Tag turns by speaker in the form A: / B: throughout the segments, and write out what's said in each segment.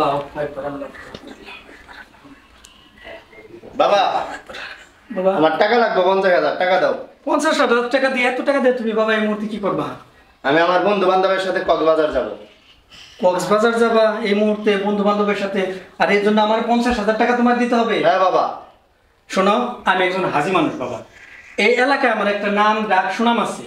A: আল্লাহু আকবার
B: বাবা
A: বাবা
B: আমার টাকা লাগবে 50,000 টাকা দাও।
A: 50,000 টাকা দিয়ে এত টাকা দিয়ে তুমি বাবা এই মুহূর্তে কি করবা?
B: আমি আমার বন্ধু বান্ধবের সাথে কক্সবাজার যাব।
A: কক্সবাজার যাবা এই মুহূর্তে বন্ধু বান্ধবের সাথে? আর এর জন্য আমার 50,000 টাকা তোমার দিতে হবে?
B: হ্যাঁ বাবা।
A: শোনো, আমি একজন হাজি মানুষ বাবা। এই এলাকায় আমার একটা নাম ডাক সুনাম আছে।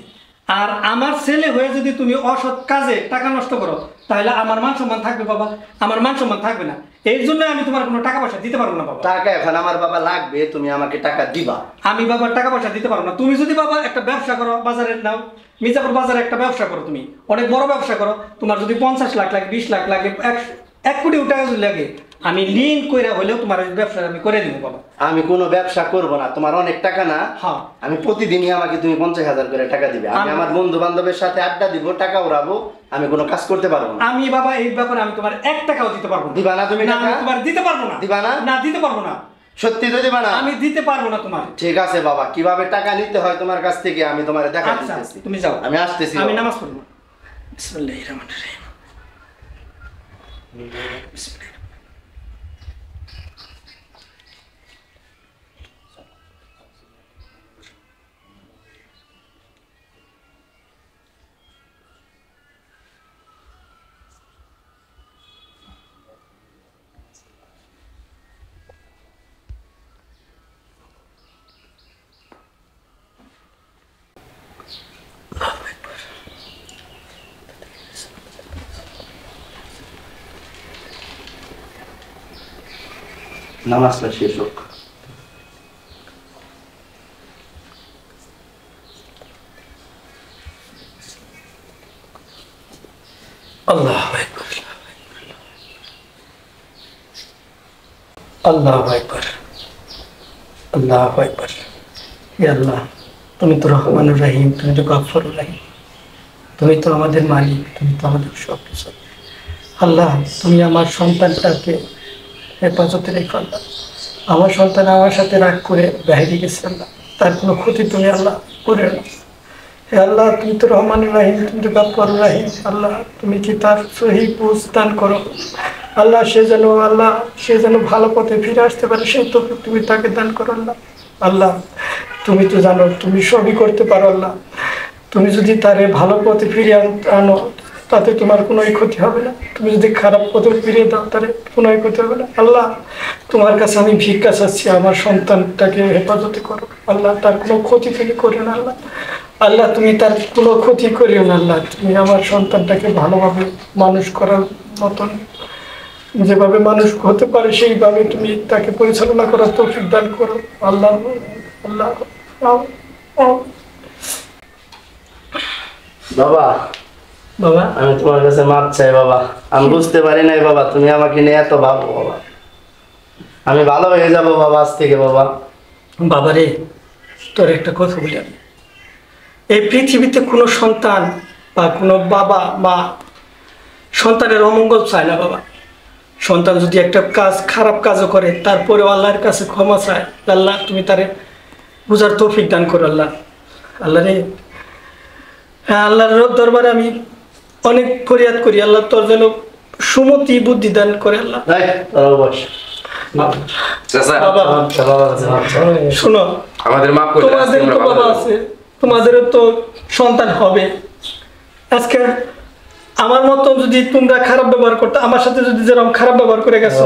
A: আর আমার ছেলে হয়ে যদি তুমি অসৎ কাজে টাকা নষ্ট করো তাহলে আমার মান সম্মান থাকবে বাবা? আমার মান সম্মান থাকবে না। এই জন্য আমি তোমার কোনো টাকা পয়সা দিতে পারবো না বাবা।
B: টাকা এখন আমার বাবা লাগবে, তুমি আমাকে টাকা দিবা।
A: আমি বাবার টাকা পয়সা দিতে পারবো না। তুমি যদি বাবা একটা ব্যবসা করো, বাজারে নাও, মির্জাপুর বাজারে একটা ব্যবসা করো, তুমি অনেক বড় ব্যবসা করো, তোমার যদি 50 লাখ লাগে, 20 লাখ লাগে, 1 কোটি টাকা যদি লাগে, আমি লিঙ্ক করে হলেও তোমার ব্যবসা আমি করে দিব বাবা।
B: আমি কোনো ব্যবসা করব না, তোমার অনেক টাকা না।
A: হ্যাঁ,
B: আমি প্রতিদিনই আমাকে তুমি 50,000 করে টাকা দিবে। আমি আমার বন্ধু বান্ধবের সাথে আড্ডা দিব, টাকা উড়াবো, আমি কোনো কাজ করতে পারবো না।
A: আমি বাবা এই ব্যাপারে আমি তোমার 1 টাকাও দিতে পারবো না।
B: দিবা না তুমি
A: না,
B: টাকা?
A: আমি তোমার দিতে পারবো না।
B: দিবা না?
A: না, দিতে পারবো না।
B: সত্যি তো দিবা না?
A: আমি দিতে পারবো না তোমার।
B: ঠিক আছে বাবা, কিভাবে টাকা নিতে হয় তোমার কাছ থেকে আমি তোমারে দেখা
A: আচ্ছা,
B: দিতেছি।
A: তুমি যাও,
B: আমি আসতেছি।
A: আমি নামাজ পড়ব। বিসমিল্লাহির রহমানির রহিম। বিসমিল্লাহির
B: নামাজটা শেষ হোক।
A: আল্লাহু আকবার, আল্লাহু আকবার, আল্লাহু আকবার। হে আল্লাহ, তুমি তো রহমানুর রহিম, তুমি তো গফফারুর রহিম, তুমি তো আমাদের মালিক, তুমি তো আমাদের সব কিছু। আল্লাহ, তুমি আমার সন্তানটাকে হেফাজতে রেখো আল্লাহ। আমার সন্তান আমার সাথে রাগ করে বাইরে গেছে আল্লাহ, তার কোনো ক্ষতি তুমি আল্লাহ করে না। হে আল্লাহ, তুমি তো রহমানুর রহিম, তুমি তো গফফারুর রহিম। আল্লাহ, তুমি কি তার সহি বুঝ দান করো আল্লাহ। সে যেন ভালো পথে ফিরে আসতে পারে, সেই তো তুমি তাকে দান করো আল্লাহ। আল্লাহ, তুমি তো জানো, তুমি সবই করতে পারো আল্লাহ। তুমি যদি তারে ভালো পথে ফিরিয়ে আনো তাতে তোমার কোনো ক্ষতি হবে না। তুমি যদি খারাপ পথে ফিরিয়ে দাও তাহলে কোনো ক্ষতি হবে না। আল্লাহ, তোমার কাছে আমি ভিক্ষা চাচ্ছি, আমার সন্তানটাকে হেফাজতে করো আল্লাহ, তার কোনো ক্ষতি তুমি করিও না আল্লাহ। আল্লাহ, তুমি তার কোনো ক্ষতি করিও না আল্লাহ। তুমি আমার সন্তানটাকে ভালোভাবে মানুষ করার মতন, যেভাবে মানুষ হতে পারে সেইভাবে তুমি তাকে পরিচালনা করার তৌফিক দান করো আল্লাহ। আল্লাহ,
B: বাবা,
A: বাবা
B: আমি তোমার কাছে মাপ চাই বাবা। আমি বুঝতে পারি নাই বাবা, তুমি আমাকে নিয়ে এত ভাবো বাবা। আমি ভালো হয়ে যাবো বাবা আজ থেকে বাবা।
A: বাবারে, তোর একটা কথা বলি আমি, এই পৃথিবীতে কোনো সন্তান বা কোনো বাবা মা সন্তানের অমঙ্গল চায় না বাবা। সন্তান যদি একটা খারাপ কাজও করে তারপরেও আল্লাহর কাছে ক্ষমা চায়, আল্লাহ তুমি তারে বুঝার তৌফিক দান করো আল্লাহ। আল্লাহ রে, হ্যাঁ, আল্লাহর দরবারে আমি অনেক ফরিয়াদ করি আল্লাহ, তোর যেন সুমতি বুদ্ধি দান করে আল্লাহ। শোনো, তোমাদের তো বাবা আছে, তোমাদেরও তো সন্তান হবে। আজকে আমার মতো যদি তোমরা খারাপ ব্যবহার করতে, আমার সাথে যদি যেরকম খারাপ ব্যবহার করে গেছো,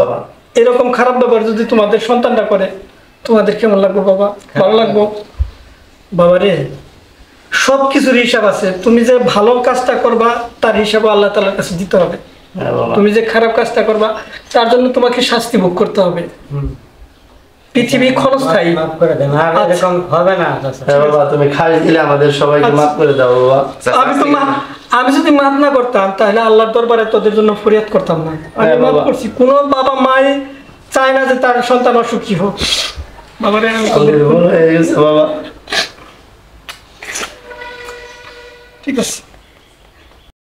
A: এরকম খারাপ ব্যবহার যদি তোমাদের সন্তানটা করে, তোমাদের কেমন লাগবে বাবা? ভালো লাগবো বাবা রে। সব কিছুর হিসাব আছে। তুমি যে ভালো কাজটা করবা তার হিসাব আল্লাহ তাআলার কাছে দিতে হবে। তুমি যে খারাপ কাজটা করবা তার জন্য তোমাকে শাস্তি ভোগ করতে হবে। পৃথিবী ক্ষণস্থায়ী,
C: মাফ করে দেন, আর এরকম হবে না।
B: বাবা, তুমি খালি দিলে আমাদের সবাইকে মাফ করে দাও বাবা।
A: আমি যদি মাফ না করতাম তাহলে আল্লাহর দরবারে তোদের জন্য ফরিয়াদ করতাম না। আমি মাফ করছি। কোনো বাবা মাই চায় না যে তার সন্তান অসুখী হোক। বাবারে,
B: ভুল হয়ে গেছে বাবা।
A: ঠিক আছে।